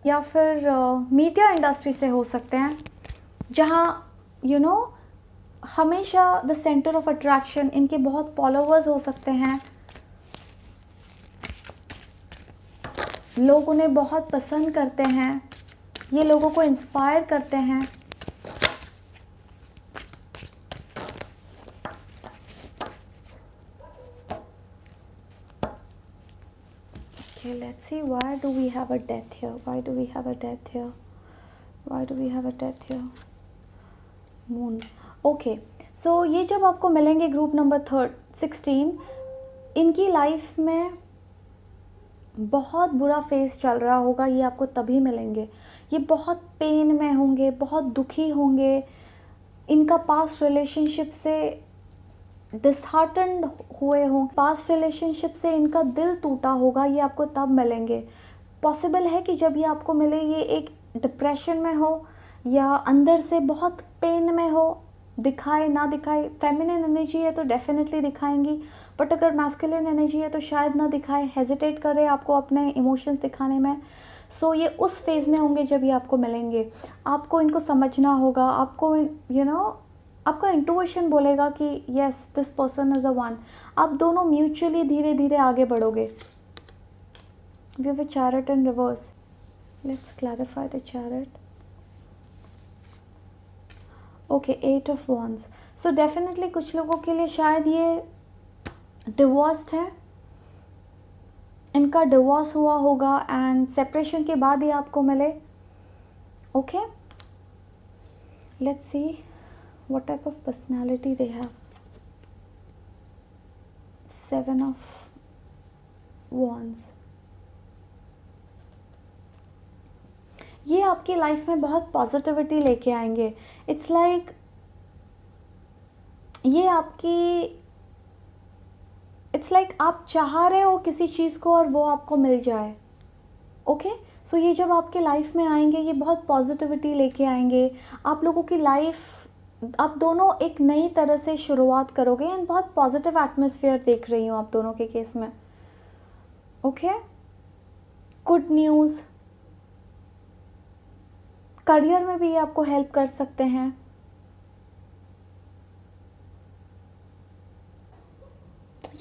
या फिर मीडिया इंडस्ट्री से हो सकते हैं, जहाँ यू नो हमेशा द सेंटर ऑफ अट्रैक्शन, इनके बहुत फॉलोअर्स हो सकते हैं, लोग उन्हें बहुत पसंद करते हैं, ये लोगों को इंस्पायर करते हैं। Okay, let's see, why do we have a death here? Why do we have a death here? Why do we have a death here? Moon. Okay, so ये जब आपको मिलेंगे ग्रुप नंबर 16, इनकी लाइफ में बहुत बुरा फेस चल रहा होगा, ये आपको तभी मिलेंगे। ये बहुत पेन में होंगे, बहुत दुखी होंगे, इनका पास्ट रिलेशनशिप से डिसहार्टन्ड हुए हों, पास्ट रिलेशनशिप से इनका दिल टूटा होगा, ये आपको तब मिलेंगे। पॉसिबल है कि जब ये आपको मिले ये एक डिप्रेशन में हो या अंदर से बहुत पेन में हो, दिखाए ना दिखाए। फेमिनिन एनर्जी है तो डेफिनेटली दिखाएंगी, बट अगर मैस्कुलिन एनर्जी है तो शायद ना दिखाए, हेजिटेट करे आपको अपने इमोशंस दिखाने में। सो ये उस फेज़ में होंगे जब ये आपको मिलेंगे। आपको इनको समझना होगा, आपको आपका इंट्यूशन बोलेगा कि yes this person is a one. आप दोनों म्यूचुअली धीरे धीरे आगे बढ़ोगे। We have a chariot in reverse. Let's clarify the chariot. Okay, 8 of wands. So definitely कुछ लोगों के लिए शायद ये डिवोर्स्ड है, इनका डिवोर्स हुआ होगा एंड सेपरेशन के बाद ही आपको मिले। Okay, let's see what type of personality they have. 7 of wands. ये आपकी लाइफ में बहुत पॉजिटिविटी लेके आएंगे। इट्स लाइक ये आपकी इट्स लाइक आप चाह रहे हो किसी चीज़ को और वो आपको मिल जाए। ओके, सो ये जब आपके लाइफ में आएंगे ये बहुत पॉजिटिविटी लेके आएंगे। आप लोगों की लाइफ, आप दोनों एक नई तरह से शुरुआत करोगे एंड बहुत पॉजिटिव एटमॉस्फेयर देख रही हूँ आप दोनों के केस में। Okay, good news. करियर में भी ये आपको हेल्प कर सकते हैं।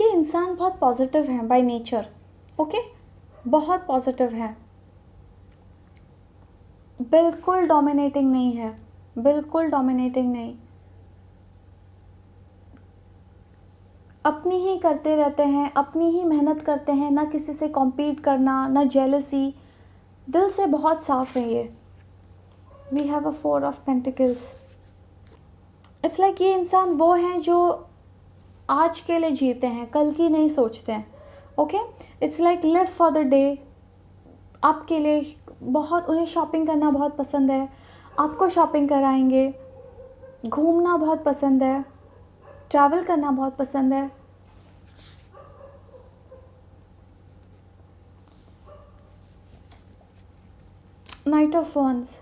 ये इंसान बहुत पॉजिटिव है बाय नेचर। ओके, बहुत पॉजिटिव है, बिल्कुल डोमिनेटिंग नहीं है, बिल्कुल डोमिनेटिंग नहीं। अपनी ही करते रहते हैं, अपनी ही मेहनत करते हैं, ना किसी से कॉम्पीट करना, ना जेलसी। दिल से बहुत साफ है ये। We have a 4 of pentacles. It's like ये इंसान वो हैं जो आज के लिए जीते हैं, कल की नहीं सोचते हैं। Okay, it's like live for the day. आपके लिए बहुत, उन्हें शॉपिंग करना बहुत पसंद है, आपको शॉपिंग कराएंगे। घूमना बहुत पसंद है, ट्रैवल करना बहुत पसंद है। Night of wands.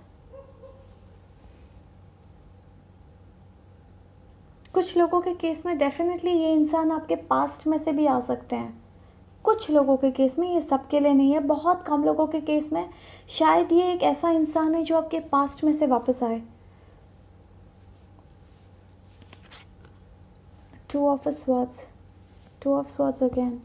कुछ लोगों के केस में डेफिनेटली ये इंसान आपके पास्ट में से भी आ सकते हैं। कुछ लोगों के केस में, ये सबके लिए नहीं है, बहुत कम लोगों के केस में शायद ये एक ऐसा इंसान है जो आपके पास्ट में से वापस आए। 2 of swords. 2 of swords again.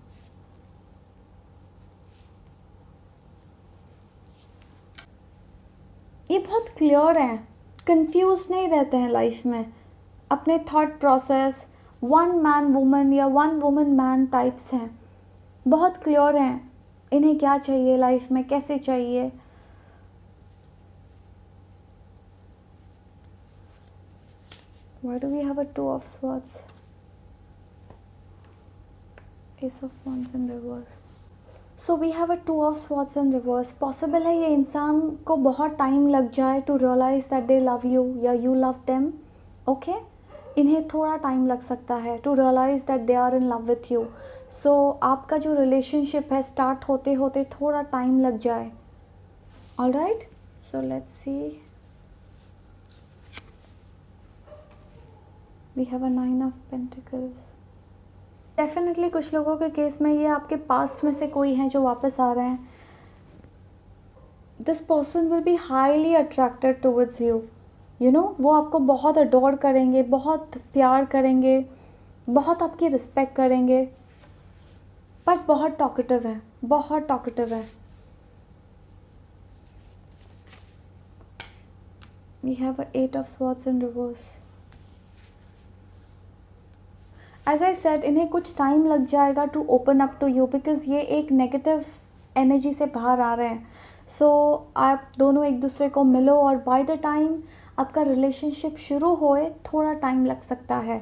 ये बहुत क्लियर हैं, कंफ्यूज नहीं रहते हैं लाइफ में। अपने thought process, one man woman या वन वुमन मैन टाइप्स हैं, बहुत क्लियर हैं इन्हें क्या चाहिए लाइफ में, कैसे चाहिए। Why do we have a 2 of swords? Ace of wands in reverse. So we have a 2 of swords in reverse. Possible है ये इंसान को बहुत टाइम लग जाए to realize that they love you या you love them. Okay? इन्हें थोड़ा टाइम लग सकता है to realise that they are in love with you. So आपका जो रिलेशनशिप है स्टार्ट होते होते थोड़ा टाइम लग जाए। All right, so let's see. We have a 9 of pentacles. Definitely कुछ लोगों के केस में ये आपके पास्ट में से कोई है जो वापस आ रहे हैं। This person will be highly attracted towards you. वो आपको बहुत अडोर करेंगे, बहुत प्यार करेंगे, बहुत आपकी रिस्पेक्ट करेंगे, बट बहुत टॉकेटिव है, बहुत टॉकेटिव है। We have a 8 of swords in reverse. As I said, इन्हें कुछ टाइम लग जाएगा to open up to you, because ये एक नेगेटिव एनर्जी से बाहर आ रहे हैं। सो आप दोनों एक दूसरे को मिलो और बाय द टाइम आपका रिलेशनशिप शुरू होए थोड़ा टाइम लग सकता है।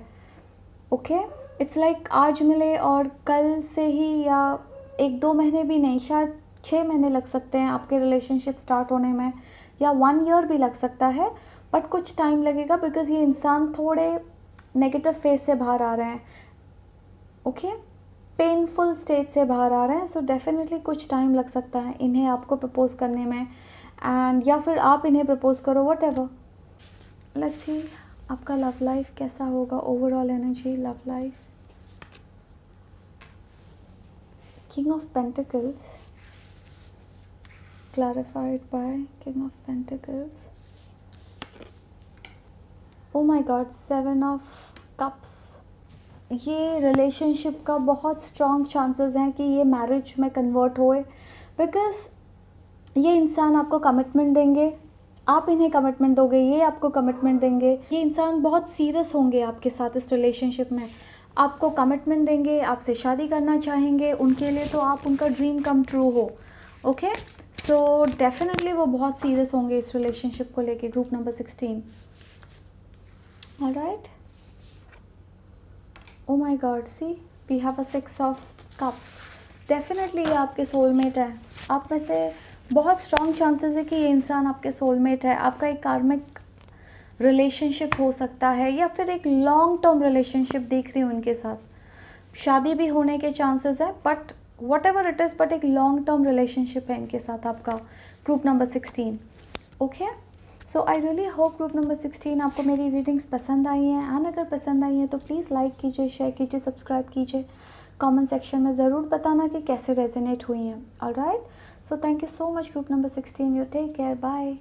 ओके, इट्स लाइक आज मिले और कल से ही, या 1-2 महीने भी नहीं, शायद 6 महीने लग सकते हैं आपके रिलेशनशिप स्टार्ट होने में, या 1 ईयर भी लग सकता है, बट कुछ टाइम लगेगा बिकॉज ये इंसान थोड़े नेगेटिव फेज से बाहर आ रहे हैं। ओके, पेनफुल स्टेज से बाहर आ रहे हैं। सो डेफिनेटली कुछ टाइम लग सकता है इन्हें आपको प्रपोज करने में, एंड या फिर आप इन्हें प्रपोज करो, वट एवर। लेट्स सी आपका लव लाइफ कैसा होगा, overall energy love life. King of Pentacles, clarified by King of Pentacles. Oh my God, 7 of Cups. ये रिलेशनशिप का बहुत स्ट्रॉन्ग चांसेस हैं कि ये मैरिज में कन्वर्ट होए, बिकॉज ये इंसान आपको कमिटमेंट देंगे, आप इन्हें कमिटमेंट दोगे, ये आपको कमिटमेंट देंगे। ये इंसान बहुत सीरियस होंगे आपके साथ इस रिलेशनशिप में, आपको कमिटमेंट देंगे, आपसे शादी करना चाहेंगे। उनके लिए तो आप उनका ड्रीम कम ट्रू हो। ओके, सो डेफिनेटली वो बहुत सीरियस होंगे इस रिलेशनशिप को लेके। Group number 16। All right, oh my God, see we have a 6 of cups. Definitely ये आपके सोलमेट है। आप में से बहुत स्ट्रॉन्ग चांसेस है कि ये इंसान आपके सोलमेट है। आपका एक कार्मिक रिलेशनशिप हो सकता है या फिर एक लॉन्ग टर्म रिलेशनशिप देख रही हूँ उनके साथ। शादी भी होने के चांसेस है, but what ever it is, but एक लॉन्ग टर्म रिलेशनशिप है इनके साथ आपका। Group number 16। ओके, सो आई रियली होप ग्रुप नंबर 16 आपको मेरी रीडिंग्स पसंद आई हैं। एंड अगर पसंद आई हैं तो प्लीज़ लाइक कीजिए, शेयर कीजिए, सब्सक्राइब कीजिए। कमेंट सेक्शन में ज़रूर बताना कि कैसे रेजोनेट हुई हैं। All right, so thank you so much group number 16। You take care, bye.